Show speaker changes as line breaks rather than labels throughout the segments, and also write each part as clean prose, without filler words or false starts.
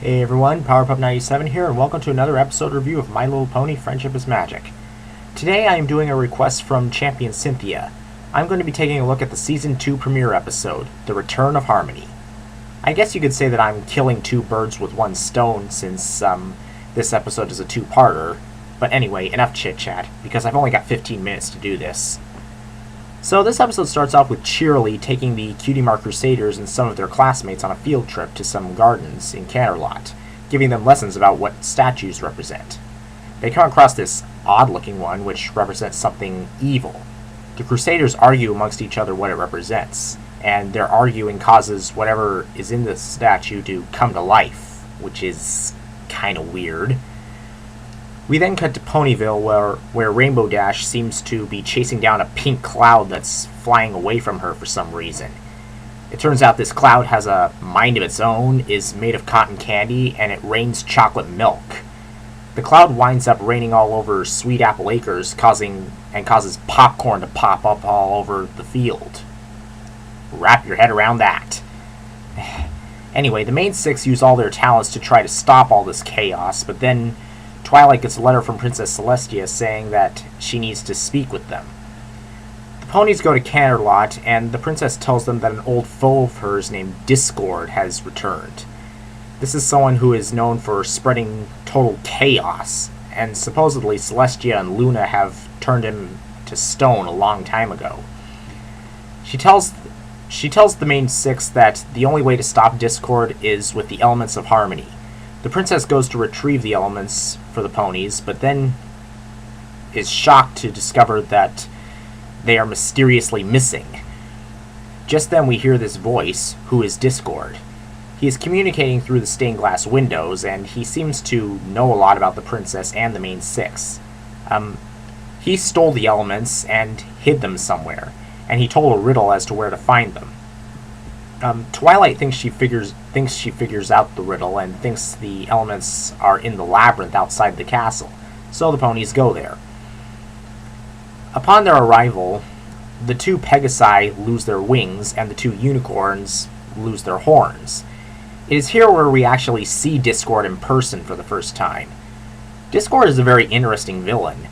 Hey everyone, Powerpup97 here, and welcome to another episode review of My Little Pony Friendship is Magic. Today I am doing a request from Champion Cynthia. I'm going to be taking a look at the Season 2 premiere episode, The Return of Harmony. I guess you could say that I'm killing two birds with one stone since this episode is a two-parter, but anyway, enough chit-chat, because I've only got 15 minutes to do this. So this episode starts off with Cheerily taking the Cutie Mark Crusaders and some of their classmates on a field trip to some gardens in Canterlot, giving them lessons about what statues represent. They come across this odd-looking one, which represents something evil. The Crusaders argue amongst each other what it represents, and their arguing causes whatever is in the statue to come to life, which is kind of weird. We then cut to Ponyville, where Rainbow Dash seems to be chasing down a pink cloud that's flying away from her for some reason. It turns out this cloud has a mind of its own, is made of cotton candy, and it rains chocolate milk. The cloud winds up raining all over Sweet Apple Acres, causes popcorn to pop up all over the field. Wrap your head around that. Anyway, the main six use all their talents to try to stop all this chaos, but then Twilight gets a letter from Princess Celestia saying that she needs to speak with them. The ponies go to Canterlot, and the princess tells them that an old foe of hers named Discord has returned. This is someone who is known for spreading total chaos, and supposedly Celestia and Luna have turned him to stone a long time ago. She tells the main six that the only way to stop Discord is with the elements of harmony. The princess goes to retrieve the elements for the ponies, but then is shocked to discover that they are mysteriously missing. Just then we hear this voice, who is Discord. He is communicating through the stained glass windows, and he seems to know a lot about the princess and the main six. He stole the elements and hid them somewhere, and he told a riddle as to where to find them. Twilight thinks she figures out the riddle and thinks the elements are in the labyrinth outside the castle, so the ponies go there. Upon their arrival, the two Pegasi lose their wings and the two unicorns lose their horns. It is here where we actually see Discord in person for the first time. Discord is a very interesting villain.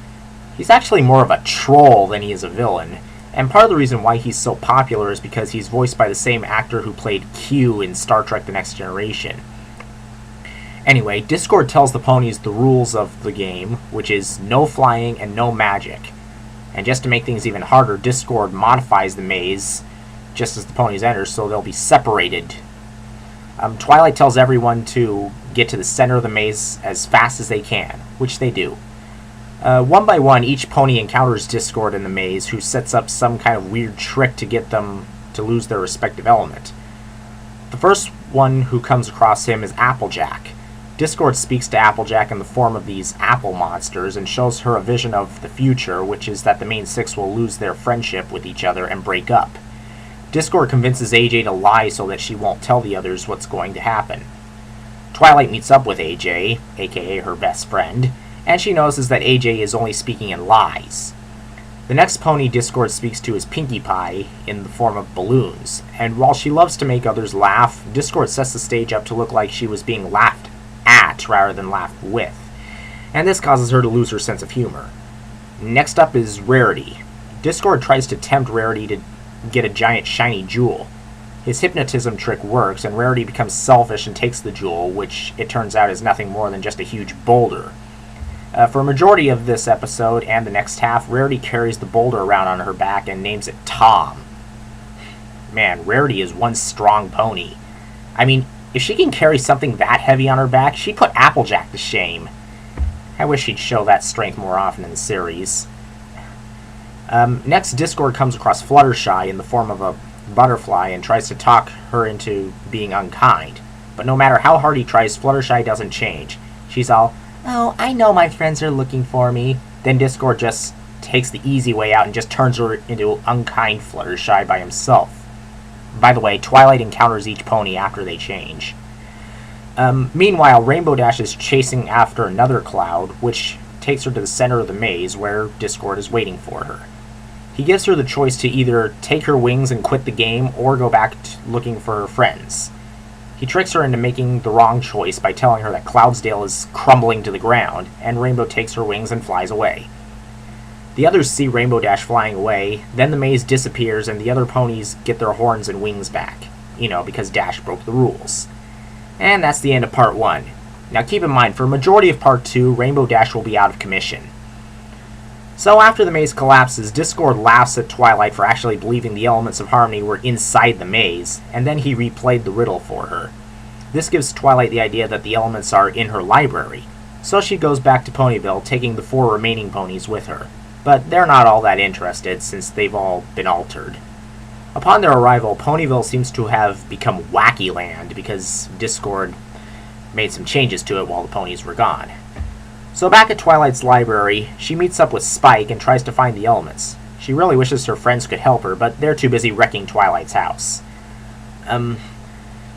He's actually more of a troll than he is a villain, and part of the reason why he's so popular is because he's voiced by the same actor who played Q in Star Trek The Next Generation. Anyway, Discord tells the ponies the rules of the game, which is no flying and no magic. And just to make things even harder, Discord modifies the maze just as the ponies enter, so they'll be separated. Twilight tells everyone to get to the center of the maze as fast as they can, which they do. One by one, each pony encounters Discord in the maze, who sets up some kind of weird trick to get them to lose their respective element. The first one who comes across him is Applejack. Discord speaks to Applejack in the form of these apple monsters and shows her a vision of the future, which is that the main six will lose their friendship with each other and break up. Discord convinces AJ to lie so that she won't tell the others what's going to happen. Twilight meets up with AJ, aka her best friend, and she notices that AJ is only speaking in lies. The next pony Discord speaks to is Pinkie Pie in the form of balloons, and while she loves to make others laugh, Discord sets the stage up to look like she was being laughed at rather than laughed with, and this causes her to lose her sense of humor. Next up is Rarity. Discord tries to tempt Rarity to get a giant shiny jewel. His hypnotism trick works, and Rarity becomes selfish and takes the jewel, which it turns out is nothing more than just a huge boulder. For a majority of this episode and the next half, Rarity carries the boulder around on her back and names it Tom. Man, Rarity is one strong pony. I mean, if she can carry something that heavy on her back, she'd put Applejack to shame. I wish she'd show that strength more often in the series. Next, Discord comes across Fluttershy in the form of a butterfly and tries to talk her into being unkind. But no matter how hard he tries, Fluttershy doesn't change. She's all, "Oh, I know my friends are looking for me." Then Discord just takes the easy way out and just turns her into unkind Fluttershy by himself. By the way, Twilight encounters each pony after they change. Meanwhile, Rainbow Dash is chasing after another cloud, which takes her to the center of the maze where Discord is waiting for her. He gives her the choice to either take her wings and quit the game or go back looking for her friends. He tricks her into making the wrong choice by telling her that Cloudsdale is crumbling to the ground, and Rainbow takes her wings and flies away. The others see Rainbow Dash flying away, then the maze disappears and the other ponies get their horns and wings back. Because Dash broke the rules. And that's the end of Part 1. Now keep in mind, for a majority of Part 2, Rainbow Dash will be out of commission. So after the maze collapses, Discord laughs at Twilight for actually believing the elements of harmony were inside the maze, and then he replayed the riddle for her. This gives Twilight the idea that the elements are in her library, so she goes back to Ponyville, taking the 4 remaining ponies with her. But they're not all that interested, since they've all been altered. Upon their arrival, Ponyville seems to have become Wacky Land, because Discord made some changes to it while the ponies were gone. So back at Twilight's library, she meets up with Spike and tries to find the elements. She really wishes her friends could help her, but they're too busy wrecking Twilight's house.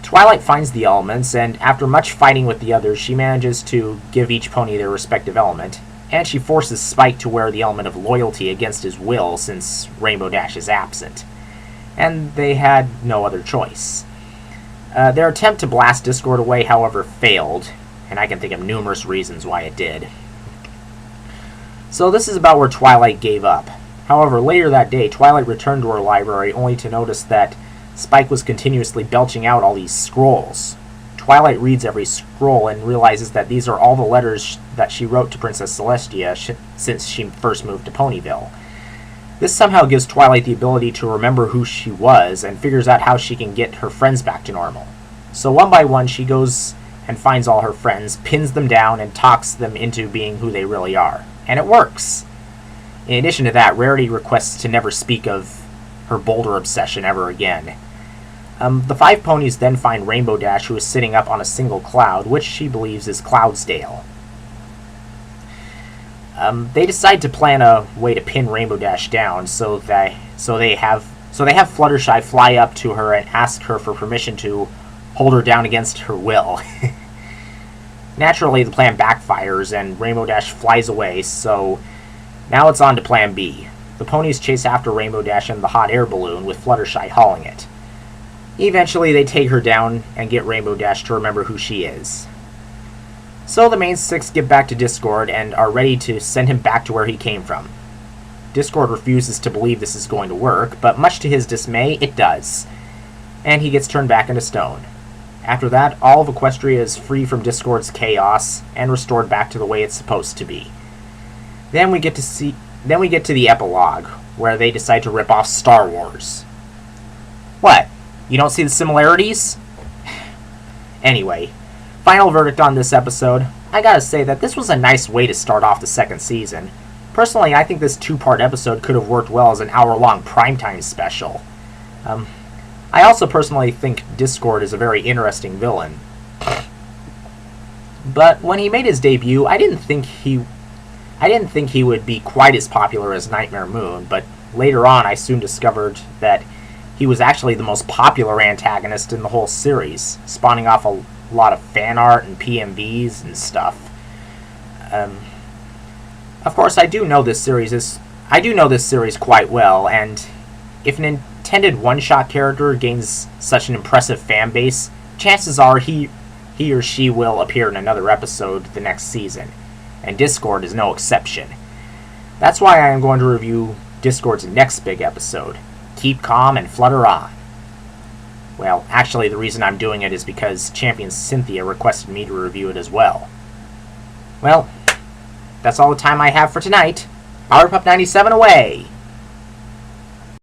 Twilight finds the elements, and after much fighting with the others, she manages to give each pony their respective element, and she forces Spike to wear the element of loyalty against his will since Rainbow Dash is absent. And they had no other choice. Their attempt to blast Discord away, however, failed, and I can think of numerous reasons why it did. So this is about where Twilight gave up. However, later that day, Twilight returned to her library only to notice that Spike was continuously belching out all these scrolls. Twilight reads every scroll and realizes that these are all the letters that she wrote to Princess Celestia since she first moved to Ponyville. This somehow gives Twilight the ability to remember who she was and figures out how she can get her friends back to normal. So one by one she goes and finds all her friends, pins them down, and talks them into being who they really are. And it works! In addition to that, Rarity requests to never speak of her boulder obsession ever again. The 5 ponies then find Rainbow Dash, who is sitting up on a single cloud, which she believes is Cloudsdale. They decide to plan a way to pin Rainbow Dash down, so they have Fluttershy fly up to her and ask her for permission to hold her down against her will. Naturally, the plan backfires and Rainbow Dash flies away, so now it's on to Plan B. The ponies chase after Rainbow Dash in the hot air balloon, with Fluttershy hauling it. Eventually, they take her down and get Rainbow Dash to remember who she is. So the main 6 get back to Discord and are ready to send him back to where he came from. Discord refuses to believe this is going to work, but much to his dismay, it does. And he gets turned back into stone. After that, all of Equestria is free from Discord's chaos and restored back to the way it's supposed to be. Then we get to the epilogue, where they decide to rip off Star Wars. What? You don't see the similarities? Anyway, final verdict on this episode. I gotta say that this was a nice way to start off the second season. Personally, I think this 2-part episode could have worked well as an hour-long primetime special. I also personally think Discord is a very interesting villain. But when he made his debut, I didn't think he would be quite as popular as Nightmare Moon, but later on I soon discovered that he was actually the most popular antagonist in the whole series, spawning off a lot of fan art and PMVs and stuff. Of course, I do know this series quite well, and if an intended one-shot character gains such an impressive fan base, chances are he or she will appear in another episode the next season, and Discord is no exception. That's why I am going to review Discord's next big episode, Keep Calm and Flutter On. Well, actually the reason I'm doing it is because Champion Cynthia requested me to review it as well. Well, that's all the time I have for tonight. Powerpup 97 away!